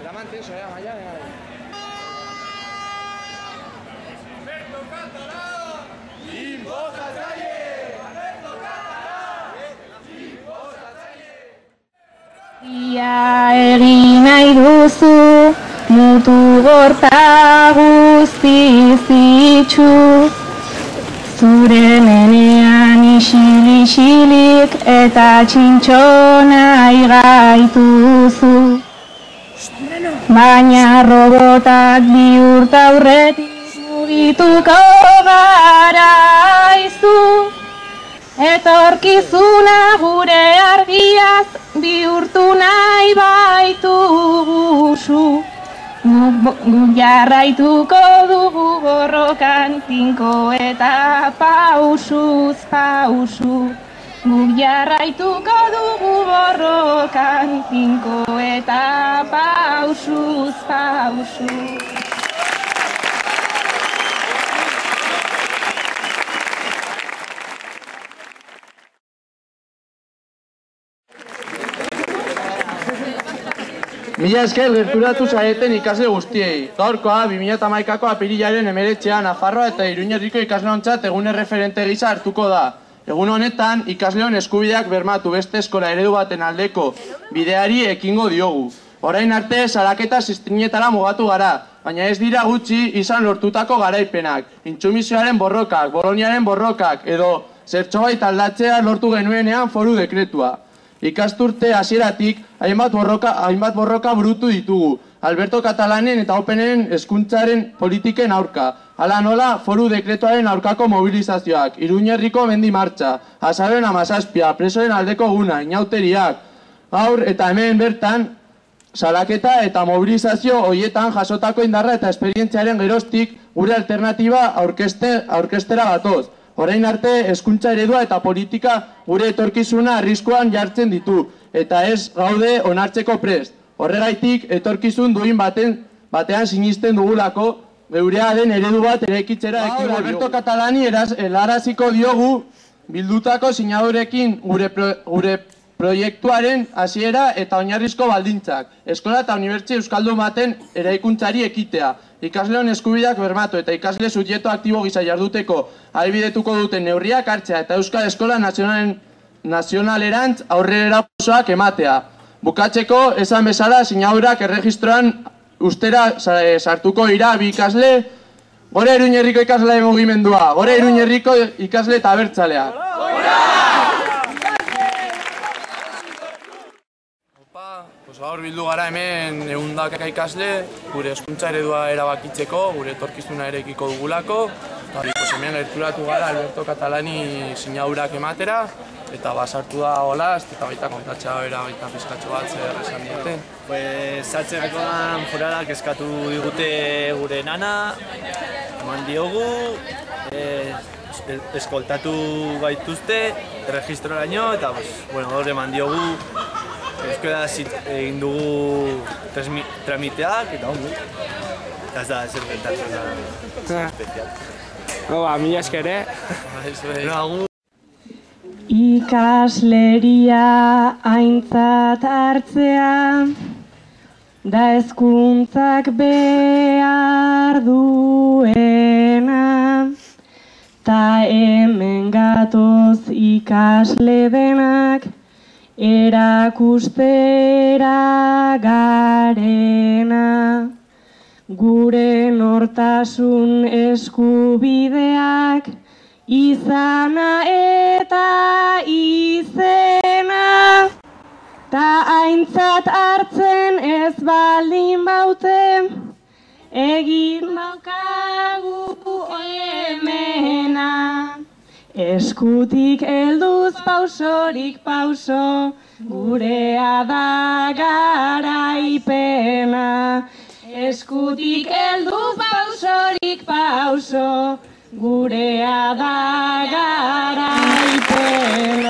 Diamante, eso, allá. Alberto Catalán, inbozatzaile! Alberto Catalán, inbozatzaile! Ia egin nahi duzu, mutu gorta guztiz itxu. Zure menean isil-isilik eta txintxona igaituzu. Baina robotak bihurt aurretik mugituko garaizu. Etorkizuna gure argiaz bihurtu nahi baituguzu. Guk jarraituko dugu borrokan tinko eta pausuz pausu. Guk jarraituko dugu borrokan tinko eta pausuz pausu. Mila esker gerturatu zareten ikasle guztiei. Gaurkoa 2011ko apirilaren 19 Nafarroa eta Iruñerriko ikasleontzat egun erreferente gisa hartuko da. Egun honetan, ikasleon eskubideak bermatu beste eskola eredu baten aldeko bideari ekingo diogu. Orain arte, salaketa ziztrinetara mugatu gara, baina ez dira gutxi izan lortutako garaipenak. Intsumisioaren borrokak, Boloniaren borrokak, edo zertxobait aldatzea lortu genuenean foru dekretua. Ikasturte hasieratik hainbat borroka burutu ditugu. Alberto Catalanen eta Openen hezkuntzaren politiken aurka. Hala nola, foru dekretuaren aurkako mobilizazioak, Iruñerriko mendi martxa, azaroen 17, presoen aldeko guna, inauteriak. Gaur eta hemen bertan, salaketa eta mobilizazio horietan jasotako indarra eta esperientziaren geroztik gure alternatiba aurkeztera gatoz. Orain arte, hezkuntza eredua eta politika gure etorkizuna arriskuan jartzen ditu, eta ez gaude onartzeko prest. Horregaitik, etorkizun duin batean sinisten dugulako, geurea den eredu bat eraikitzera ekingo diogu. Alberto Catalani helaraziko diogu bildutako sinadurekin gure proiektuaren hasiera eta oinarrizko baldintzak. Eskola eta unibertsitate euskaldun baten eraikuntzari ekitea. Ikasleon eskubideak bermatu eta ikasle subjektu aktibo gisa jarduteko ahalbidetuko duten neurriak hartzea eta Euskal Eskola Nazionalerantz aurrera pausoak ematea. Bukatzeko, esan bezala, sinadurak erregistroan ustera sartuko dira bi ikasle, Gora Iruñerriko ikasle mugimendua, Gora Iruñerriko ikasle eta abertzaleak. Gaur bildu gara hemen 100 ikasle, gure hezkuntza eredua erabakitzeko, gure etorkizuna eraikiko dugulako. Hemen gerturatu gara Alberto Catalani sinadurak ematera, eta basartu da olaz, eta baita kontatzea bera baita pizkatxo bat zer esan duten. Zatzerakoan foralak eskatu digute gure nana, eman diogu, eskoltatu baituzte, erregistroraino, eta gaur eman diogu euskara egin dugu tramiteak, eta ongu. Eta ez da, ez gertatzen da espezial. Mila eskere. Ikasleria aintzat hartzea, da hezkuntzak behar duena, ta hemen gatoz ikasle denak, erakustera garena, gure nortasun eskubideak, izana eta izena, ta aintzat hartzen ez baldin baute, egin daukagu hemena. Eskutik helduz pausorik pauso, gurea da garaipena. Eskutik helduz pausorik pauso, gurea da garaipena.